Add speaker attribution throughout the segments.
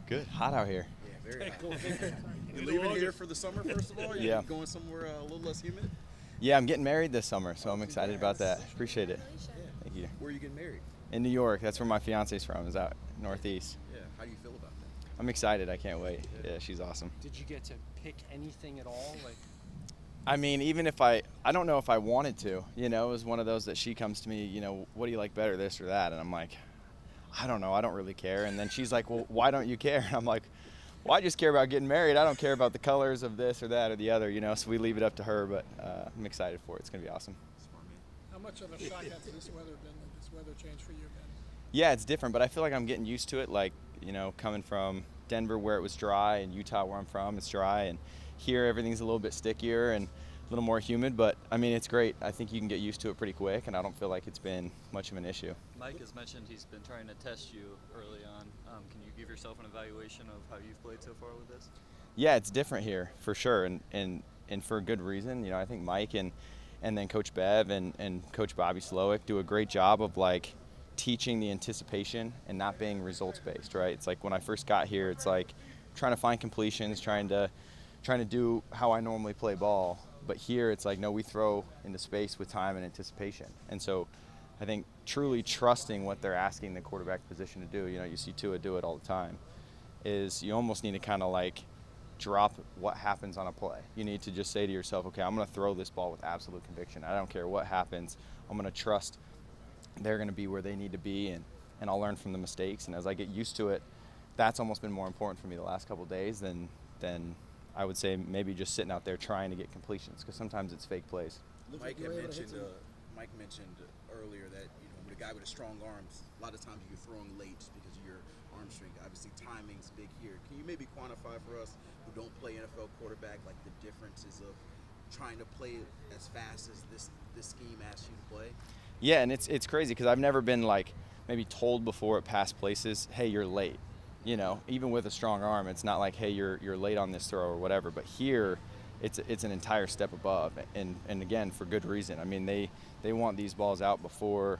Speaker 1: Good. Hot out here.
Speaker 2: Yeah, very hot. You leaving here for the summer, first of all?
Speaker 1: Yeah.
Speaker 2: You going somewhere a little less humid?
Speaker 1: Yeah, I'm getting married this summer, so I'm excited about that. Appreciate it.
Speaker 2: Yeah.
Speaker 1: Thank you.
Speaker 2: Where are you getting married?
Speaker 1: In New York, that's where my fiance's from, is out northeast.
Speaker 2: Yeah. How do you feel about that?
Speaker 1: I'm excited. I can't wait. Yeah, she's awesome.
Speaker 3: Did you get to pick anything at all?
Speaker 1: I mean, even if I don't know if I wanted to, it was one of those that she comes to me, what do you like better, this or that? And I'm like, I don't know. I don't really care. And then she's like, well, why don't you care? And I'm like, well, I just care about getting married. I don't care about the colors of this or that or the other, so we leave it up to her, but I'm excited for it. It's going to be awesome.
Speaker 2: Smart man.
Speaker 4: How much of a shock has this weather been, this weather change for you, man?
Speaker 1: Yeah, it's different, but I feel like I'm getting used to it. Like, coming from Denver where it was dry and Utah where I'm from, it's dry. And here everything's a little bit stickier and a little more humid, but I mean, it's great. I think you can get used to it pretty quick, and I don't feel like it's been much of an issue.
Speaker 5: Mike has mentioned he's been trying to test you early on. Can you give yourself an evaluation of how you've played so far with this?
Speaker 1: Yeah, it's different here for sure, and for a good reason. I think Mike and then Coach Bev and Coach Bobby Slowick do a great job of like teaching the anticipation and not being results based, right? It's like when I first got here, it's like trying to find completions, trying to do how I normally play ball. But here it's like, no, we throw into space with time and anticipation. And so I think truly trusting what they're asking the quarterback position to do, you see Tua do it all the time, is you almost need to kind of like drop what happens on a play. You need to just say to yourself, okay, I'm going to throw this ball with absolute conviction. I don't care what happens. I'm going to trust they're going to be where they need to be, and I'll learn from the mistakes. And as I get used to it, that's almost been more important for me the last couple of days than I would say maybe just sitting out there trying to get completions, because sometimes it's fake plays.
Speaker 2: Mike mentioned earlier that with a guy with a strong arms, a lot of times you're throwing late just because of your arm strength. Obviously, timing's big here. Can you maybe quantify for us who don't play NFL quarterback, like the differences of trying to play as fast as this scheme asks you to play?
Speaker 1: Yeah, and it's crazy because I've never been like maybe told before at past places, hey, you're late. Even with a strong arm, it's not like, hey, you're late on this throw or whatever. But here, it's an entire step above, and again, for good reason. I mean, they want these balls out before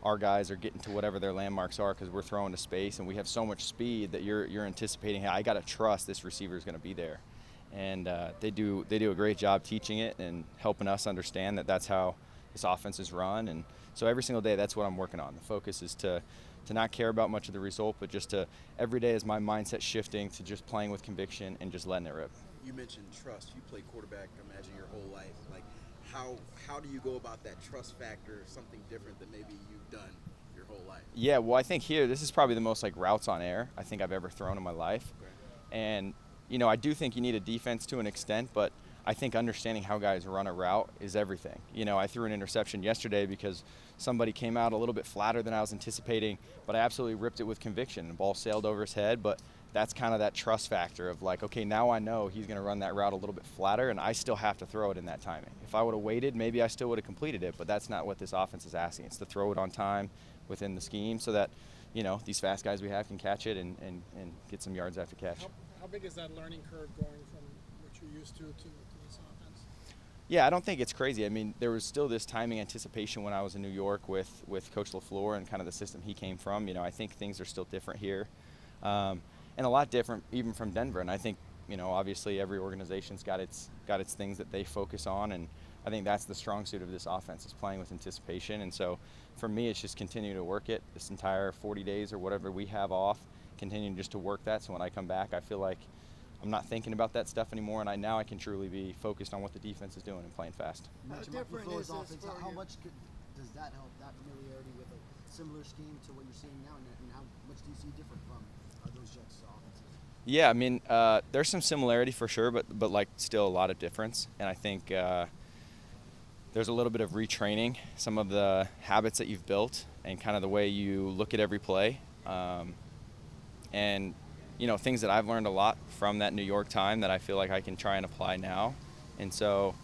Speaker 1: our guys are getting to whatever their landmarks are, because we're throwing to space and we have so much speed that you're anticipating, hey, I got to trust this receiver is going to be there. And they do a great job teaching it and helping us understand that that's how this offense is run. And so every single day, that's what I'm working on. The focus is to not care about much of the result, but just to every day is my mindset shifting to just playing with conviction and just letting it rip.
Speaker 2: You mentioned trust. You played quarterback, I imagine, your whole life. Like, how do you go about that trust factor, something different than maybe you've done your whole life?
Speaker 1: Yeah, well, I think here, this is probably the most like routes on air I think I've ever thrown in my life. Okay. And, I do think you need a defense to an extent, but I think understanding how guys run a route is everything. I threw an interception yesterday because somebody came out a little bit flatter than I was anticipating, but I absolutely ripped it with conviction. The ball sailed over his head, but that's kind of that trust factor of like, okay, now I know he's going to run that route a little bit flatter, and I still have to throw it in that timing. If I would have waited, maybe I still would have completed it, but that's not what this offense is asking. It's to throw it on time within the scheme so that, these fast guys we have can catch it and get some yards after catch.
Speaker 4: How big is that learning curve going from what you're used to this offense?
Speaker 1: Yeah, I don't think it's crazy. I mean, there was still this timing anticipation when I was in New York with Coach LaFleur and kind of the system he came from. I think things are still different here, and a lot different even from Denver. And I think, obviously every organization's got its things that they focus on, and I think that's the strong suit of this offense, is playing with anticipation. And so for me, it's just continue to work it this entire 40 days or whatever we have off, continuing just to work that. So when I come back, I feel like I'm not thinking about that stuff anymore, and I can truly be focused on what the defense is doing and playing fast.
Speaker 6: How different is this offense? How much does that help, that familiarity with a similar scheme to what you're seeing now, and how much do you see different from those Jets offenses?
Speaker 1: Yeah, I mean, there's some similarity for sure, but like still a lot of difference. And I think there's a little bit of retraining some of the habits that you've built and kind of the way you look at every play. And things that I've learned a lot from that New York time that I feel like I can try and apply now. And so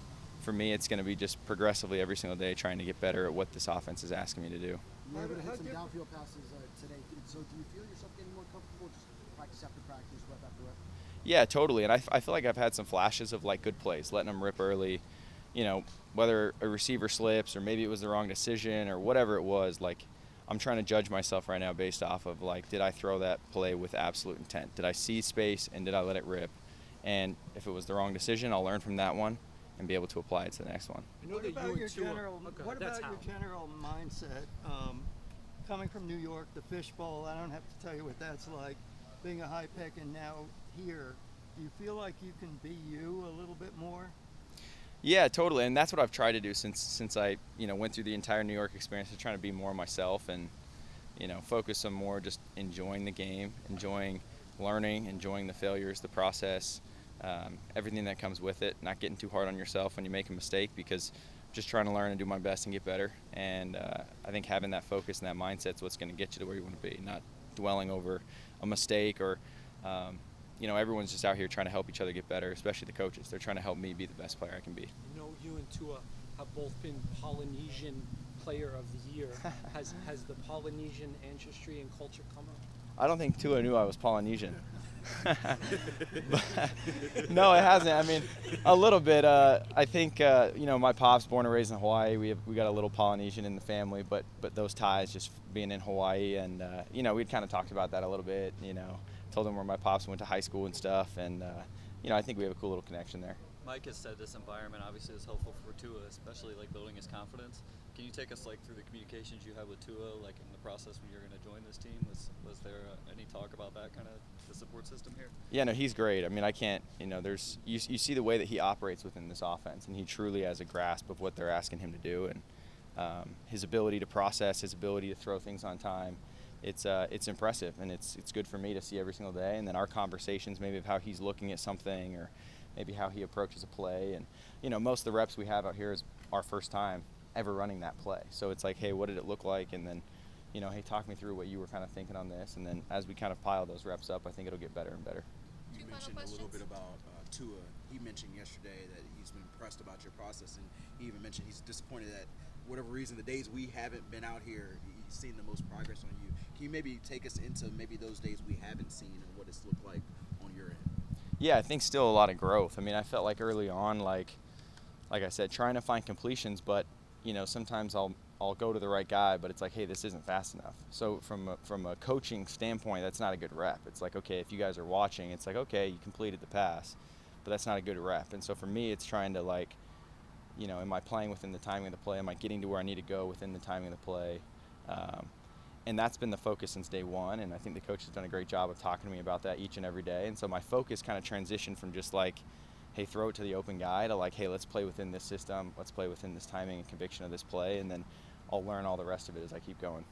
Speaker 1: for me, it's going to be just progressively every single day trying to get better at what this offense is asking me to do.
Speaker 6: You were able to hit some downfield passes today. So do you feel yourself getting more comfortable just practice after practice, rep after rep?
Speaker 1: Yeah, totally. And I feel like I've had some flashes of like good plays, letting them rip early, whether a receiver slips or maybe it was the wrong decision or whatever it was. Like, I'm trying to judge myself right now based off of like, did I throw that play with absolute intent? Did I see space and did I let it rip? And if it was the wrong decision, I'll learn from that one and be able to apply it to the next one.
Speaker 3: I know
Speaker 7: What
Speaker 3: that
Speaker 7: about
Speaker 3: you and
Speaker 7: your
Speaker 3: Tua.
Speaker 7: general?
Speaker 3: Oh, go
Speaker 7: What
Speaker 3: ahead. That's
Speaker 7: about your
Speaker 3: Hal.
Speaker 7: general mindset? Coming from New York, the fishbowl. I don't have to tell you what that's like. Being a high pick and now here, do you feel like you can be you a little bit more?
Speaker 1: Yeah, totally, and that's what I've tried to do since I went through the entire New York experience, to trying to be more myself and focus on more just enjoying the game, enjoying learning, enjoying the failures, the process, everything that comes with it. Not getting too hard on yourself when you make a mistake, because just trying to learn and do my best and get better. And I think having that focus and that mindset is what's going to get you to where you want to be. Not dwelling over a mistake or everyone's just out here trying to help each other get better, especially the coaches. They're trying to help me be the best player I can be.
Speaker 3: I know you and Tua have both been Polynesian Player of the Year. Has the Polynesian ancestry and culture come up?
Speaker 1: I don't think Tua knew I was Polynesian. No, it hasn't. I mean, a little bit. I think my pop's born and raised in Hawaii. We got a little Polynesian in the family, but those ties just being in Hawaii, and we'd kind of talked about that a little bit. Told him where my pops went to high school and stuff, and I think we have a cool little connection there.
Speaker 5: Mike has said this environment obviously is helpful for Tua, especially like building his confidence. Can you take us like through the communications you had with Tua, like in the process when you're going to join this team? Was there any talk about that kind of the support system here?
Speaker 1: Yeah, no, he's great. I mean, I can't, there's you see the way that he operates within this offense, and he truly has a grasp of what they're asking him to do, and his ability to process, his ability to throw things on time. It's impressive, and it's good for me to see every single day. And then our conversations, maybe of how he's looking at something, or maybe how he approaches a play. And most of the reps we have out here is our first time ever running that play. So it's like, hey, what did it look like? And then, hey, talk me through what you were kind of thinking on this. And then as we kind of pile those reps up, I think it'll get better and better.
Speaker 2: You mentioned a little bit about Tua. He mentioned yesterday that he's been impressed about your process, and he even mentioned he's disappointed that whatever reason, the days we haven't been out here, he's seen the most progress on you. Can you maybe take us into maybe those days we haven't seen and what it's looked like on your end?
Speaker 1: Yeah, I think still a lot of growth. I mean, I felt like early on, like I said, trying to find completions, but sometimes I'll go to the right guy, but it's like, hey, this isn't fast enough. So from a coaching standpoint, that's not a good rep. It's like, okay, if you guys are watching, it's like, okay, you completed the pass, but that's not a good rep. And so for me, it's trying to am I playing within the timing of the play? Am I getting to where I need to go within the timing of the play? And that's been the focus since day one, and I think the coach has done a great job of talking to me about that each and every day. And so my focus kind of transitioned from just like, hey, throw it to the open guy, to like, hey, let's play within this system, let's play within this timing and conviction of this play, and then I'll learn all the rest of it as I keep going.